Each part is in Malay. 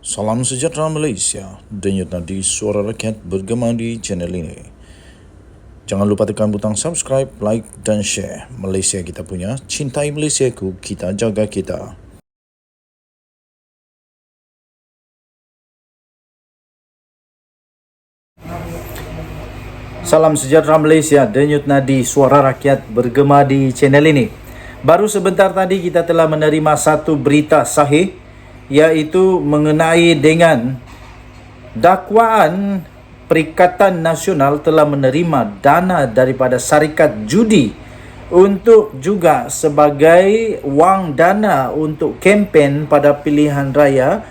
Salam sejahtera Malaysia, denyut nadi suara rakyat bergema di channel ini. Jangan lupa tekan butang subscribe, like dan share. Malaysia kita punya, cintai Malaysiaku, kita jaga kita. Salam sejahtera Malaysia, denyut nadi suara rakyat bergema di channel ini. Baru sebentar tadi kita telah menerima satu berita sahih, iaitu mengenai dengan dakwaan Perikatan Nasional telah menerima dana daripada syarikat judi untuk juga sebagai wang dana untuk kempen pada pilihan raya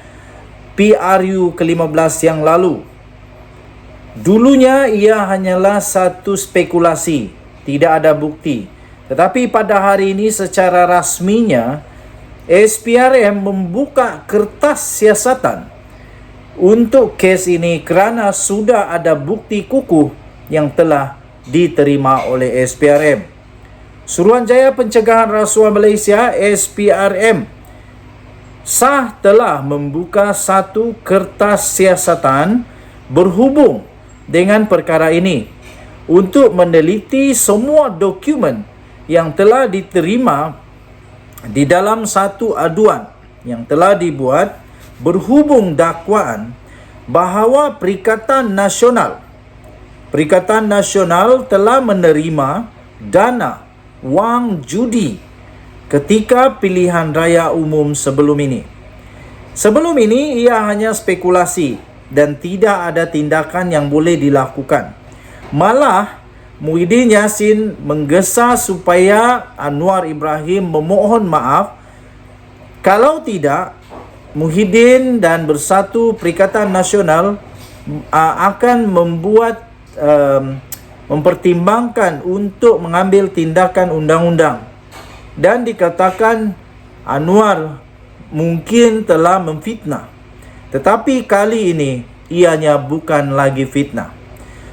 PRU ke-15 yang lalu. Dulunya ia hanyalah satu spekulasi, tidak ada bukti. Tetapi pada hari ini secara rasminya SPRM membuka kertas siasatan untuk kes ini kerana sudah ada bukti kukuh yang telah diterima oleh SPRM. Suruhanjaya Pencegahan Rasuah Malaysia SPRM telah membuka satu kertas siasatan berhubung dengan perkara ini untuk meneliti semua dokumen yang telah diterima di dalam satu aduan yang telah dibuat berhubung dakwaan bahawa Perikatan Nasional telah menerima dana wang judi ketika pilihan raya umum sebelum ini. Sebelum ini ia hanya spekulasi dan tidak ada tindakan yang boleh dilakukan. Malah Muhyiddin Yassin menggesa supaya Anwar Ibrahim memohon maaf. Kalau tidak, Muhyiddin dan Bersatu Perikatan Nasional akan mempertimbangkan untuk mengambil tindakan undang-undang. Dan dikatakan Anwar mungkin telah memfitnah. Tetapi kali ini ianya bukan lagi fitnah.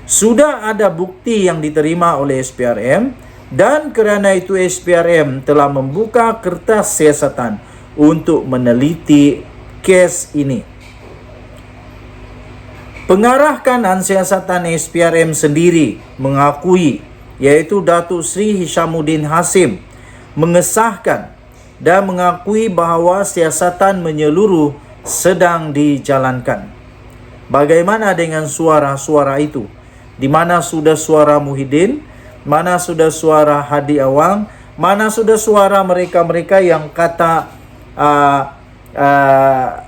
Sudah ada bukti yang diterima oleh SPRM dan kerana itu SPRM telah membuka kertas siasatan untuk meneliti kes ini. Pengarah kanan siasatan SPRM sendiri mengakui, iaitu Datuk Seri Hishamuddin Hashim, mengesahkan dan mengakui bahawa siasatan menyeluruh sedang dijalankan. Bagaimana dengan suara-suara itu? Di mana sudah suara Muhyiddin, mana sudah suara Hadi Awang, mana sudah suara mereka-mereka yang kata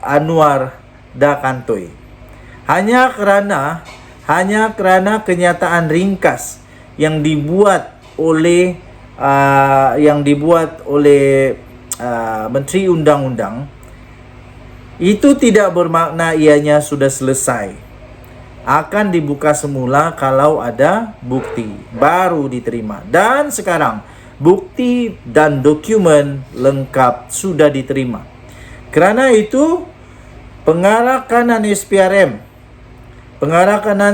Anwar dah kantoi. Hanya kerana kenyataan ringkas yang dibuat oleh Menteri Undang-Undang itu tidak bermakna ianya sudah selesai. Akan dibuka semula kalau ada bukti baru diterima. Dan sekarang bukti dan dokumen lengkap sudah diterima. Kerana itu pengarah kanan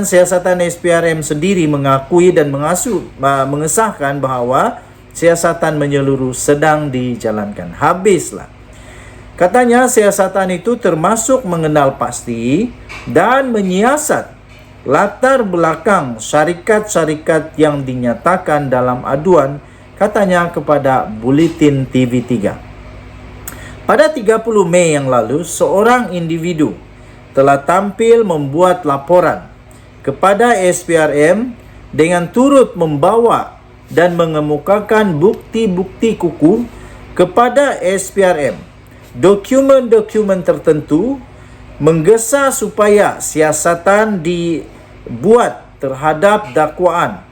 siasatan SPRM sendiri mengakui dan mengesahkan bahawa siasatan menyeluruh sedang dijalankan. Habislah. Katanya siasatan itu termasuk mengenal pasti dan menyiasat latar belakang syarikat-syarikat yang dinyatakan dalam aduan, katanya kepada Buletin TV3. Pada 30 Mei yang lalu, seorang individu telah tampil membuat laporan kepada SPRM dengan turut membawa dan mengemukakan bukti-bukti kukuh kepada SPRM. Dokumen-dokumen tertentu menggesa supaya siasatan dibuat terhadap dakwaan.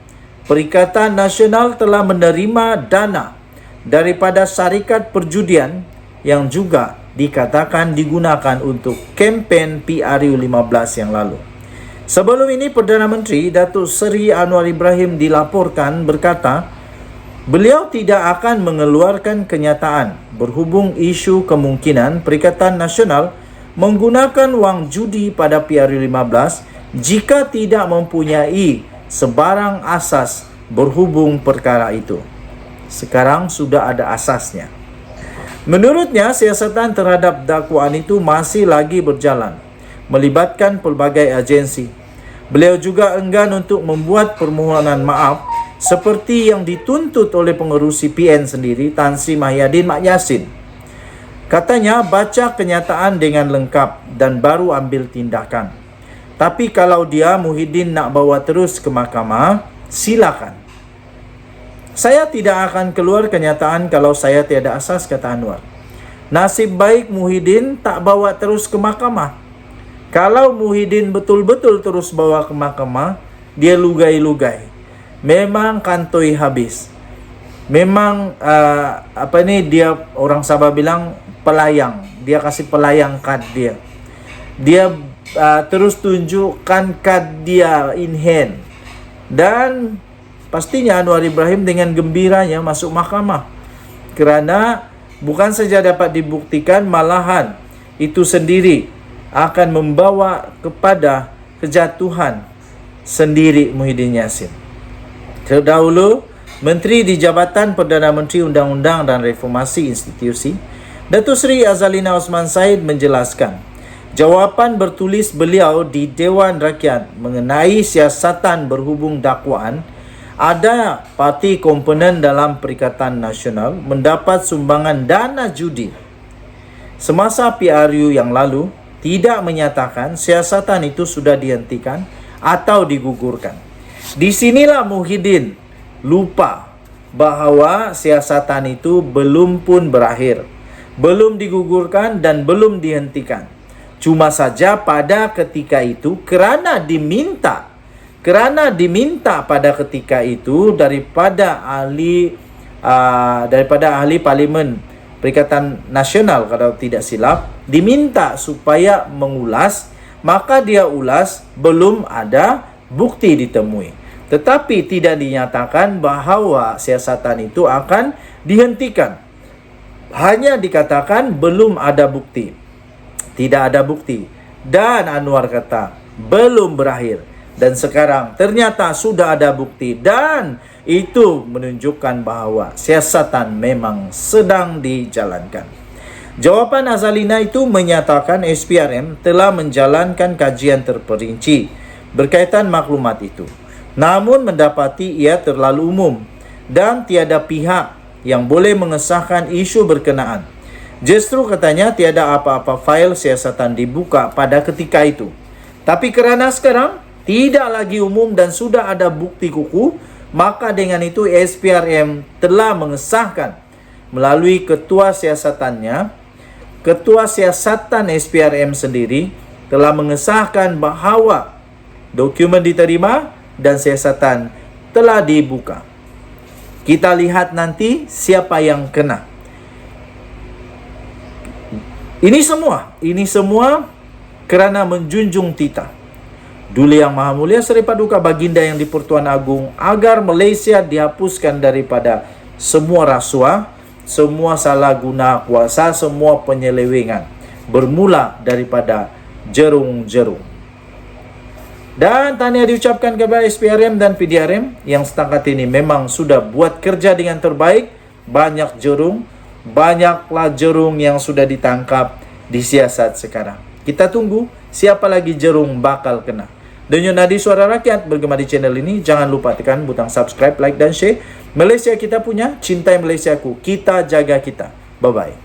Perikatan Nasional telah menerima dana daripada syarikat perjudian yang juga dikatakan digunakan untuk kempen PRU 15 yang lalu. Sebelum ini Perdana Menteri Datuk Seri Anwar Ibrahim dilaporkan berkata beliau tidak akan mengeluarkan kenyataan berhubung isu kemungkinan Perikatan Nasional menggunakan wang judi pada PRU 15 jika tidak mempunyai sebarang asas berhubung perkara itu. Sekarang sudah ada asasnya. Menurutnya, siasatan terhadap dakwaan itu masih lagi berjalan, melibatkan pelbagai agensi. Beliau juga enggan untuk membuat permohonan maaf seperti yang dituntut oleh pengerusi PN sendiri, Tan Sri Mahyadin Mak Yassin. Katanya, baca kenyataan dengan lengkap dan baru ambil tindakan. Tapi kalau dia Muhyiddin nak bawa terus ke mahkamah, silakan. Saya tidak akan keluar kenyataan kalau saya tiada asas, kata Anwar. Nasib baik Muhyiddin tak bawa terus ke mahkamah. Kalau Muhyiddin betul-betul terus bawa ke mahkamah, dia lugai-lugai. Memang kantoi habis. Memang dia orang Sabah bilang pelayang. Dia kasih pelayang kad dia. Dia terus tunjukkan kad dia in hand. Dan pastinya Anwar Ibrahim dengan gembiranya masuk mahkamah. Kerana bukan saja dapat dibuktikan, malahan itu sendiri akan membawa kepada kejatuhan sendiri Muhyiddin Yassin. Terdahulu, Menteri di Jabatan Perdana Menteri Undang-Undang dan Reformasi Institusi, Datuk Seri Azalina Osman Said menjelaskan, jawapan bertulis beliau di Dewan Rakyat mengenai siasatan berhubung dakwaan, ada parti komponen dalam Perikatan Nasional mendapat sumbangan dana judi. Semasa PRU yang lalu, tidak menyatakan siasatan itu sudah dihentikan atau digugurkan. Di sinilah Muhyiddin lupa bahawa siasatan itu belum pun berakhir, belum digugurkan dan belum dihentikan. Cuma saja pada ketika itu kerana diminta pada ketika itu daripada ahli Parlimen Perikatan Nasional, kalau tidak silap, diminta supaya mengulas, maka dia ulas, belum ada bukti ditemui. Tetapi tidak dinyatakan bahawa siasatan itu akan dihentikan. Hanya dikatakan belum ada bukti. Tidak ada bukti. Dan Anwar kata, belum berakhir. Dan sekarang ternyata sudah ada bukti. Dan itu menunjukkan bahawa siasatan memang sedang dijalankan. Jawapan Azalina itu menyatakan SPRM telah menjalankan kajian terperinci berkaitan maklumat itu. Namun mendapati ia terlalu umum dan tiada pihak yang boleh mengesahkan isu berkenaan. Justru katanya tiada apa-apa fail siasatan dibuka pada ketika itu. Tapi kerana sekarang tidak lagi umum dan sudah ada bukti kukuh, maka dengan itu SPRM telah mengesahkan melalui ketua siasatan SPRM sendiri telah mengesahkan bahawa dokumen diterima dan siasatan telah dibuka. Kita lihat nanti siapa yang kena. Ini semua kerana menjunjung titah Duli Yang Maha Mulia Seri Paduka Baginda Yang di-Pertuan Agong agar Malaysia dihapuskan daripada semua rasuah, semua salah guna kuasa, semua penyelewengan, bermula daripada jerung-jerung. Dan tahniah diucapkan kepada SPRM dan PDRM yang setakat ini memang sudah buat kerja dengan terbaik. Banyak banyaklah jerung yang sudah ditangkap di siasat sekarang. Kita tunggu siapa lagi jerung bakal kena. Denyut Nadi Suara Rakyat bergema di channel ini. Jangan lupa tekan butang subscribe, like dan share. Malaysia kita punya, cintai Malaysiaku. Kita jaga kita. Bye-bye.